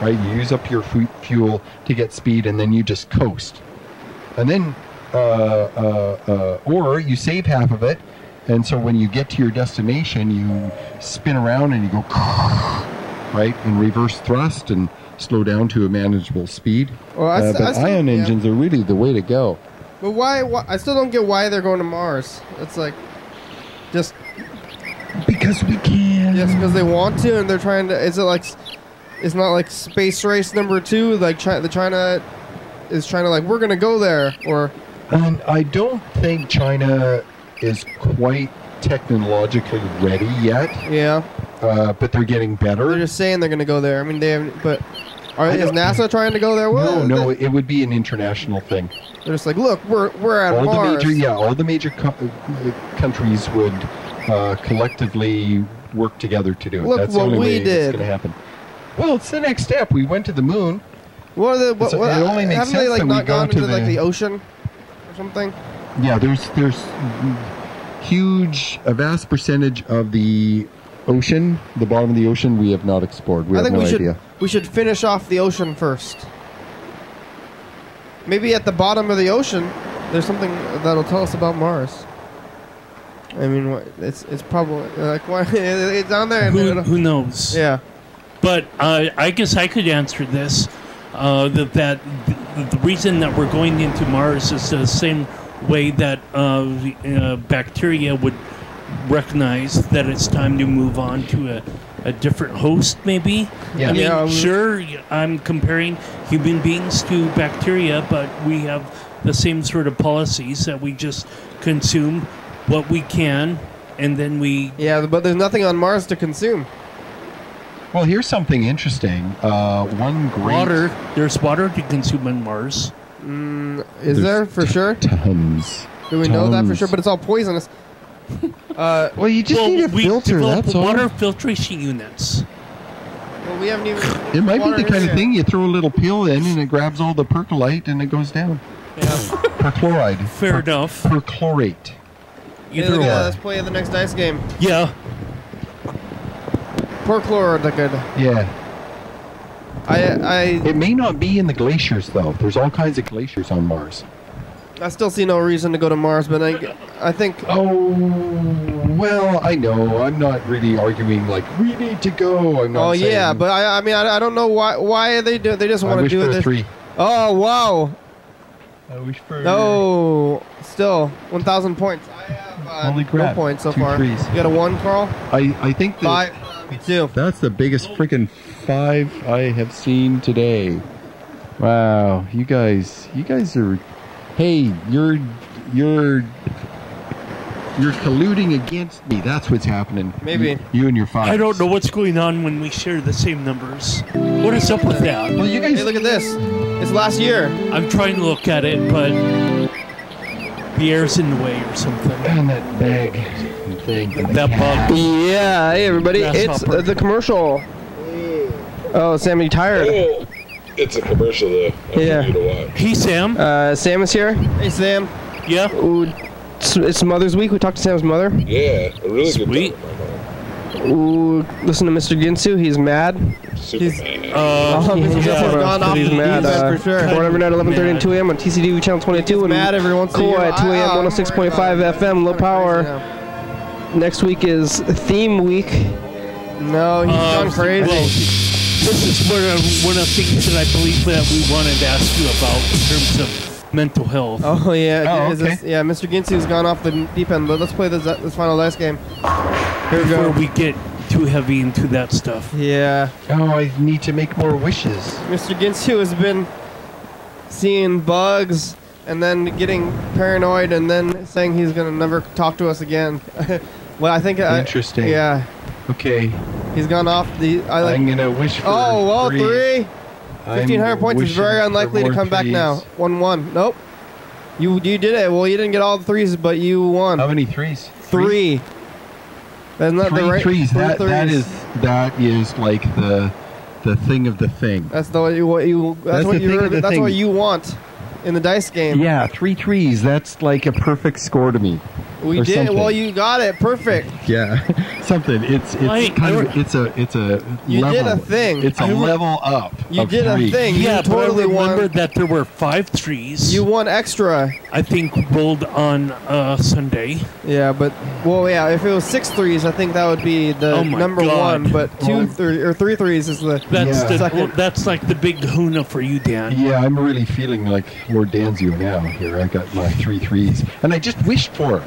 right? You use up your fuel to get speed, and then you just coast. And then, or you save half of it, and so when you get to your destination, you spin around and you go, right, in reverse thrust and slow down to a manageable speed. Well, but ion engines are really the way to go. But why? I still don't get why they're going to Mars. It's like, just because we can. Yes, because they want to, and they're trying to. Is it like? It's not like space race #2. Like China is trying to, like, we're gonna go there, or. And I don't think China is quite technologically ready yet. Yeah. But they're getting better. They're just saying they're gonna go there. I mean, they haven't. But is NASA trying to go there? No, it would be an international thing. They're just like, look, we're at Mars. All the major countries would collectively work together to do it. Look That's the what only we way did. it's going to happen. Well, it's the next step. We went to the moon. What are the? It only makes haven't sense they, like, that not we go gone to into like the ocean or something? Yeah, there's a vast percentage of the ocean, the bottom of the ocean, we have not explored. We have no idea. We should finish off the ocean first. Maybe at the bottom of the ocean, there's something that'll tell us about Mars. I mean, it's probably like it's down there. Who knows? Yeah. But I guess I could answer this. That the reason that we're going into Mars is the same way that bacteria would recognize that it's time to move on to a different host, maybe. Yeah. I mean, sure, I'm comparing human beings to bacteria, but we have the same sort of policies that we just consume what we can, and then we... Yeah, but there's nothing on Mars to consume. Well, here's something interesting. Water. There's water to consume on Mars. Is there, for sure? Tons. Do we know that for sure? But it's all poisonous. Well, you just need a filter, that's all. Water filtration units. Well, we haven't even... It might be the kind of thing you throw a little pill in and it grabs all the percolite and it goes down. Yeah. Perchloride. Fair enough. Perchlorate. Either or. Let's play the next dice game. Yeah. Perchloride. Yeah. It may not be in the glaciers, though. There's all kinds of glaciers on Mars. I still see no reason to go to Mars, but I think... Oh, well, I know. I'm not really arguing, like, we need to go. I'm not saying... yeah, but I mean, I don't know why they do. They just want to do it. Oh, wow. I wish for... No. Still, 1,000 points. I have Holy no crap. points so 2 far. threes. You got a 1, Carl? I think that 5. Me too. that's the biggest freaking 5 I have seen today. Wow, you guys are... Hey, you're colluding against me. That's what's happening. Maybe. You and your 5. I don't know what's going on when we share the same numbers. What is up with that? Well, you guys... Hey, look at this. It's last year. I'm trying to look at it, but the air's in the way or something. And that bag thing. That bug. Yeah, hey everybody, it's Grasshopper. the commercial. Oh, Sam, you tired? Oh, it's a commercial though. I Yeah. want you to watch. Hey, Sam. Sam is here. Hey, Sam. Yeah. Ooh, it's Mother's Week. We talked to Sam's mother. Yeah, a really Sweet. good time with my mom. Ooh, listen to Mr. Ginsu. He's mad. Super He's- mad. Mr. Ginsu's gone off. he's He's mad. mad For sure. Born every night, 11:30 and 2 a.m. on TCTV channel 22. And mad every once in a year. oh, At 2 a.m. 106.5 FM, low power. Next week is theme week. No, he's gone crazy. Well, this is one of the things that I believe that we wanted to ask you about in terms of mental health. Oh yeah, Oh, is okay. this- yeah. Mr. Ginsu's gone off the deep end. But let's play this final dice game. Here we Before go. we get too heavy into that stuff. Yeah, Oh, I need to make more wishes. Mr. Ginsu has been seeing bugs and then getting paranoid and then saying he's gonna never talk to us again. Well, I think Interesting. Yeah, Okay, he's gone off the. I'm gonna wish for... Oh well, 3. 1,500 I'm points is very wishing unlikely for to more come back threes. now. 1-1. Nope. You did it. Well, you didn't get all the 3s, but you won. How many 3s? 3. That's not the right. 3 threes. That threes. is like the thing of the thing. That's the what you. That's That's what the you. thing of the That's what thing. you want in the dice game. Yeah, 3 threes. That's like a perfect score to me. We or did. something. Well, you got it. Perfect. Yeah, something. It's a You level. did a thing. It's a level up. You of did 3. a thing. Yeah, You totally but I remember won. that there were 5 threes. You won extra. I think rolled on Sunday. Yeah, but well, yeah. If it was 6 threes, I think that would be the Oh my number God. 1. But 2 or 3 threes is the. That's Yeah. the Second. that's like the big kahuna for you, Dan. Yeah, I'm really feeling like Lord Danzio now. Here, I got my 3 threes, and I just wished for it.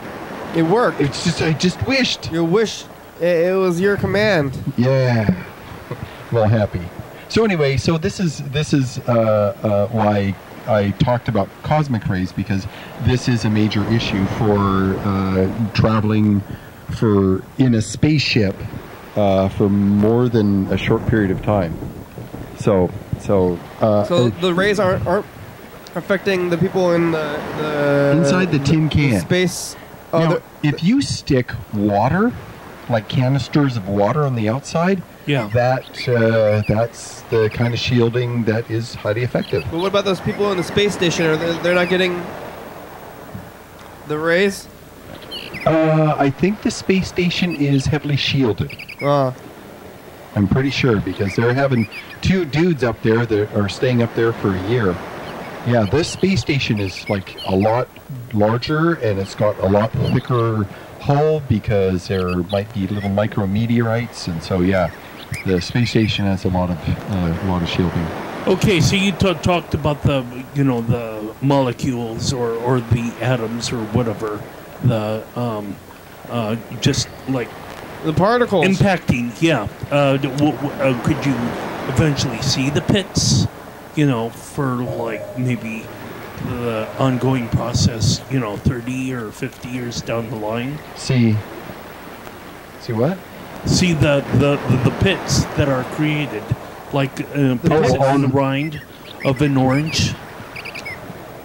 It worked. It's just I just wished. Your wish. It was your command. Yeah. Well, happy. So anyway, so this is why I talked about cosmic rays, because this is a major issue for traveling in a spaceship for more than a short period of time. So So the rays aren't affecting the people in the inside the tin can. space. Oh, Now, they're- if you stick water, like canisters of water on the outside, Yeah. that's the kind of shielding that is highly effective. but what about those people in the space station? Are they're not getting the rays? I think the space station is heavily shielded. I'm pretty sure, because they're having 2 dudes up there that are staying up there for a year. Yeah, this space station is like a lot larger, and it's got a lot thicker hull because there might be little micrometeorites, and so yeah, the space station has a lot of shielding. Okay, so you talked about the molecules or the atoms or whatever, the just like The particles. impacting. Yeah. Could you eventually see the pits? For like maybe the ongoing process. 30 or 50 years down the line. See what? See the pits that are created, like pits on the rind of an orange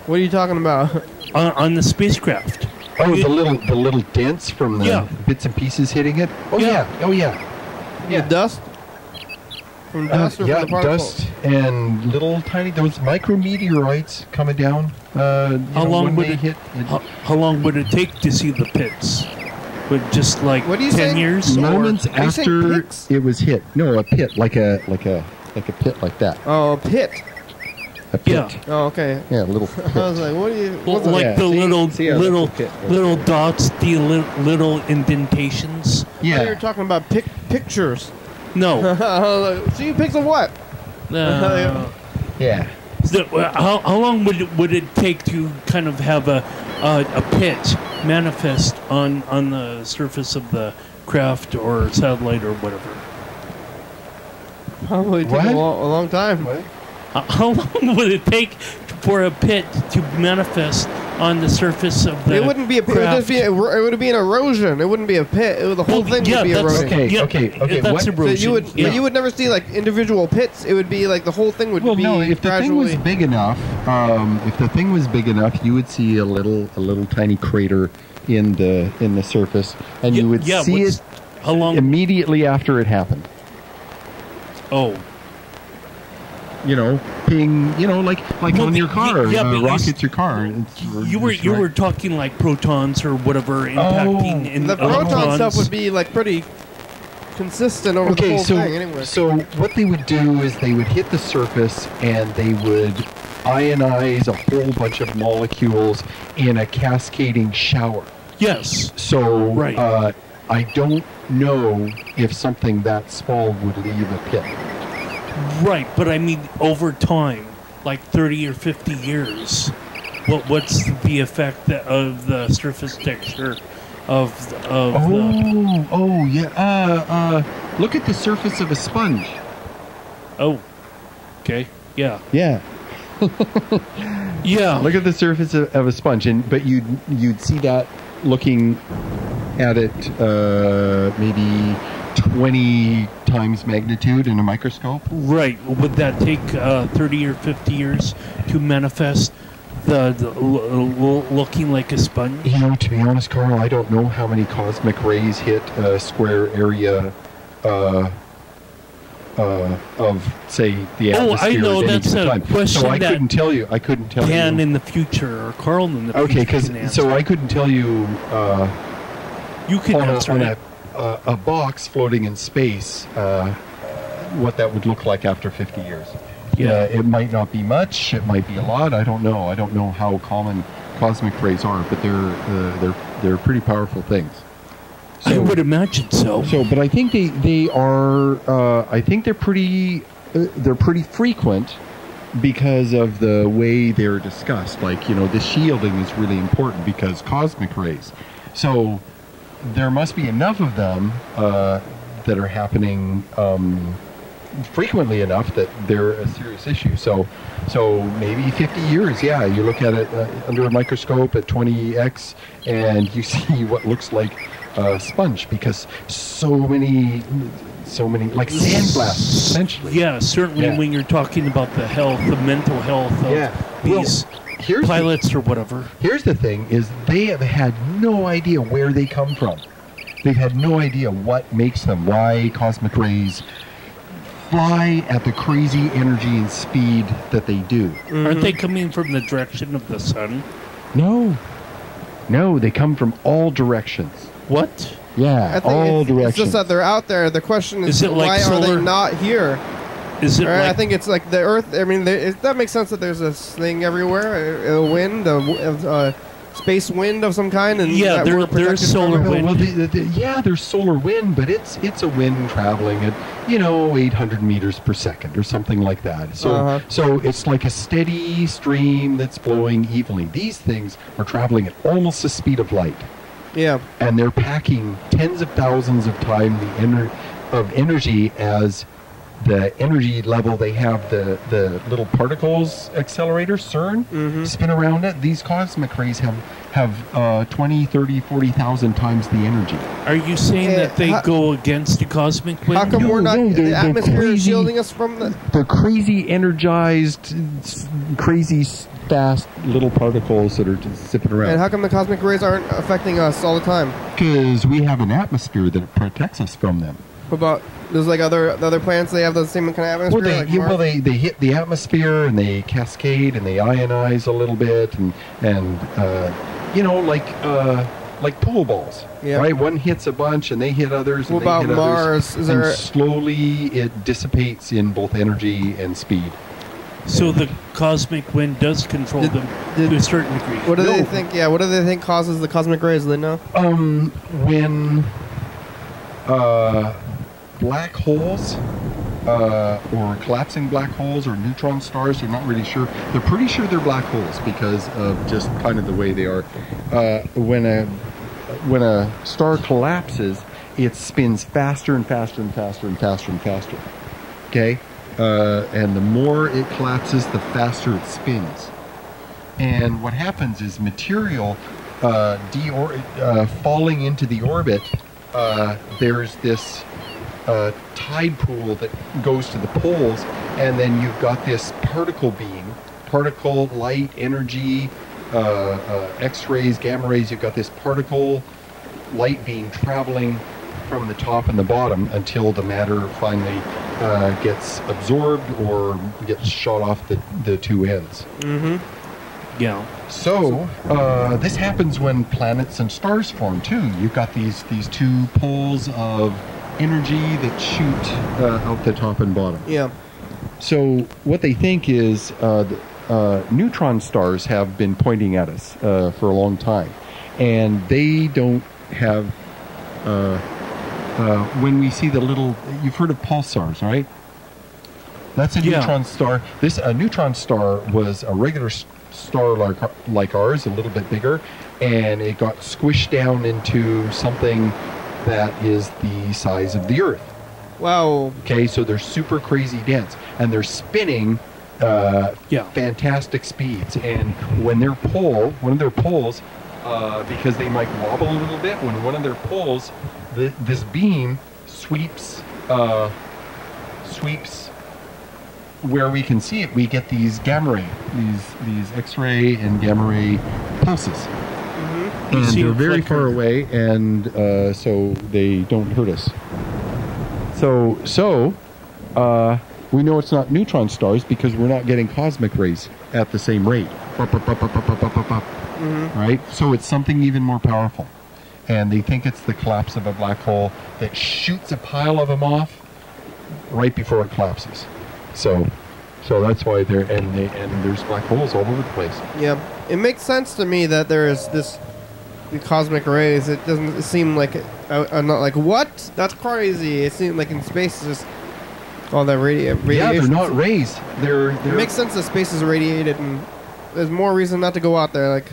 What are you talking about? on the spacecraft. Oh, the little dents from the Yeah. bits and pieces hitting it. Oh Yeah. yeah. Oh yeah. The dust? From dust or yeah, from the particles? dust and little tiny those micrometeorites coming down. How long when would they it hit? How long would it take to see the pits? Would just like What do you 10 say? years? Moments Are you saying after pits? it was hit. No, a pit like a pit like that. Oh, a pit. A pit. Yeah. Oh, okay. Yeah, a little I pit. was like, what are you? Well, What's like Yeah, the see- little see how little that's a pit right little dots, the little indentations. You're Yeah. talking about pictures. No. See, picks of what? Uh, Yeah. So, how long would it take to kind of have a pit manifest on the surface of the craft or satellite or whatever? Probably take a long time. How long would it take for a pit to manifest on the surface of the It wouldn't be a pit. It would be an erosion. It wouldn't be a pit. The whole thing would be eroding. Okay. That's erosion. But you would never see like individual pits. It would be like the whole thing would be no, if the thing was gradually. big enough, you would see a little tiny crater in the surface, and you would see it how long immediately after it happened. Oh. Ping, like on your car, rockets your car. You were talking like protons or whatever impacting in the proton stuff would be like pretty consistent over the whole thing anyway. So what they would do is they would hit the surface and they would ionize a whole bunch of molecules in a cascading shower. Yes. So right. I don't know if something that small would leave a pit. Right, but I mean over time, like 30 or 50 years, what's the effect of the surface texture of look at the surface of a sponge. Oh, okay, yeah. Yeah. Yeah. Look at the surface of a sponge, but you'd see that looking at it maybe 20 times magnitude in a microscope. Right. Would that take 30 or 50 years to manifest the looking like a sponge? To be honest, Carl, I don't know how many cosmic rays hit a square area of, say, the atmosphere. I know, at any that's a time. question So I that couldn't tell you. Dan in the future or Carl in the future. Okay, so I couldn't tell you. You can answer it. A box floating in space, what that would look like after 50 years. Yeah. It might not be much, it might be a lot, I don't know. I don't know how common cosmic rays are, but they're pretty powerful things. So, I would imagine so. But I think they are, I think they're pretty frequent because of the way they're discussed. Like, the shielding is really important because cosmic rays. So there must be enough of them that are happening frequently enough that they're a serious issue. So maybe 50 years, yeah, you look at it under a microscope at 20x and you see what looks like a sponge because so many like sandblasts essentially. Yeah, certainly when you're talking about the mental health of these pilots or whatever. Here's the thing, is they have had no idea where they come from. They've had no idea what makes them, why cosmic rays fly at the crazy energy and speed that they do. Mm-hmm. Aren't they coming from the direction of the sun? No, they come from all directions. What? Yeah, all directions. It's just that they're out there. The question is why are they not here? Is it I think it's like the Earth. I mean, that makes sense that there's this thing everywhere, a wind, space wind of some kind, and there's solar wind. Well, there's solar wind, but it's a wind traveling at 800 meters per second or something like that. So so it's like a steady stream that's flowing evenly. These things are traveling at almost the speed of light. Yeah, and they're packing tens of thousands of times the energy as the energy level they have the little particles accelerator CERN spin around it. These cosmic rays have 20, 30, 40,000 times the energy. Are you saying that they go against the cosmic wind? How come we're not? The atmosphere is shielding us from the crazy energized, crazy fast little particles that are just zipping around. And how come the cosmic rays aren't affecting us all the time? Because we have an atmosphere that protects us from them. What about there's like other planets? They have the same kind of atmosphere. They hit the atmosphere and they cascade and they ionize a little bit and like pool balls. Yeah. Right. One hits a bunch and they hit others. What about Mars? And slowly it dissipates in both energy and speed. So the cosmic wind does control them to a certain degree. What do they think? Yeah, what do they think causes the cosmic rays? Do they know? When black holes or collapsing black holes or neutron stars. They're not really sure. They're pretty sure they're black holes because of just kind of the way they are. When a star collapses, it spins faster and faster and faster and faster and faster. Okay, and the more it collapses, the faster it spins. And what happens is material falling into the orbit. There's this tide pool that goes to the poles, and then you've got this particle beam, particle, light, energy, X-rays, gamma rays. You've got this particle light beam traveling from the top and the bottom until the matter finally gets absorbed or gets shot off the two ends. Mm-hmm. Yeah. So this happens when planets and stars form too. You've got these two poles of energy that shoot out the top and bottom. Yeah. So what they think is neutron stars have been pointing at us for a long time, and they don't have. When we see the little, you've heard of pulsars, right? That's a neutron star. A neutron star was a regular star like ours, a little bit bigger, and it got squished down into something that is the size of the Earth. Wow. Okay, so they're super crazy dense, and they're spinning fantastic speeds. And when one of their poles, because they might wobble a little bit, when one of their poles, this beam sweeps where we can see it, we get these gamma ray, these X-ray and gamma ray pulses. Mm-hmm. And they're very far away, and so they don't hurt us. So we know it's not neutron stars because we're not getting cosmic rays at the same rate. Mm-hmm. Right? So it's something even more powerful. And they think it's the collapse of a black hole that shoots a pile of them off right before it collapses. So that's why there's black holes all over the place. Yeah, it makes sense to me that there is the cosmic rays. It doesn't seem like I'm not like, what? That's crazy. It seems like in space is just all that radiation. Yeah, they're not rays. They're It makes sense that space is irradiated, and there's more reason not to go out there. Like,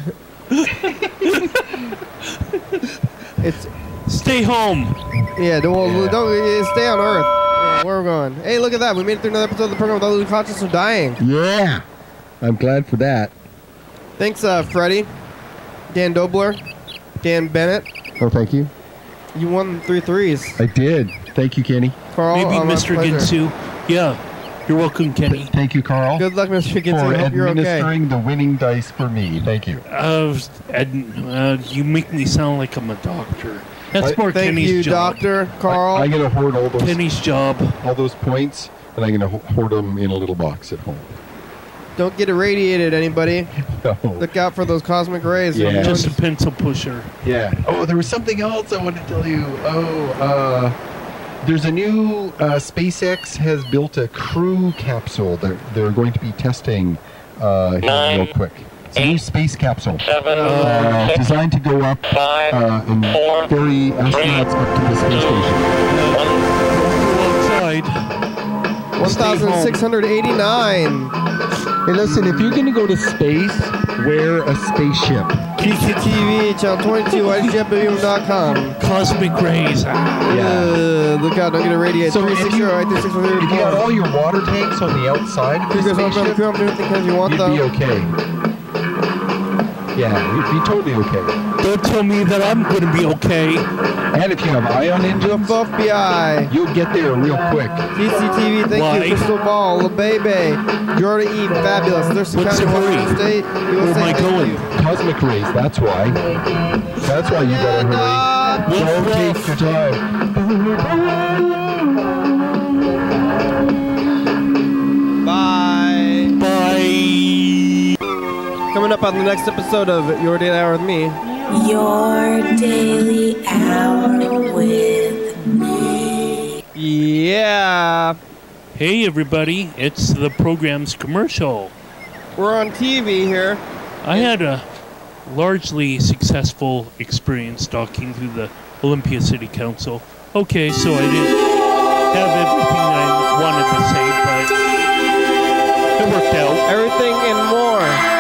it's stay home. Yeah, don't stay on Earth. Yeah, where we're going. Hey, look at that. We made it through another episode of the program without losing consciousness or dying. Yeah. I'm glad for that. Thanks, Freddie. Dan Dobler. Dan Bennet. Oh, thank you. You won 3 threes. I did. Thank you, Kenny. Carl, maybe Mr. Ginsu. Yeah. You're welcome, Kenny. Thank you, Carl. Good luck, Mr. Ginsu. For Hope you're okay. administering the winning dice for me. Thank you. You make me sound like I'm a doctor. That's more Kenny's job. Thank you, Dr. Carl. I'm going to hoard all those. Kenny's job. All those points, and I'm going to hoard them in a little box at home. Don't get irradiated, anybody. No. Look out for those cosmic rays. Yeah. Just a pencil pusher. Yeah. Oh, there was something else I wanted to tell you. There's a new SpaceX has built a crew capsule that they're going to be testing here real quick. It's a new space capsule designed to go up and ferry astronauts up to the space station. 1,689. Hey, listen, if you're going to go to space, wear a spaceship. TCTV, channel 22, YDHWM.com. Cosmic rays. Yeah. Look out, don't get irradiated. So if you got all your water tanks on the outside of the spaceship, you'd be okay. Yeah, you'd be totally okay. Don't tell me that I'm going to be okay. And if you have ion engines, FBI. You'll get there real quick. TCTV, thank you. Crystal Ball, LaBebe, Jordan E, Fabulous, Thurston County, Washington State. Where am I going? Cosmic rays, that's why. That's why you gotta hurry. Don't take your time. Bye. Bye. Coming up on the next episode of Your Daily Hour with me. Your Daily Hour with me. Yeah. Hey everybody, it's the program's commercial. We're on TV here. I had a largely successful experience talking to the Olympia City Council. Okay, so I didn't have everything I wanted to say, but it worked out. Everything and more.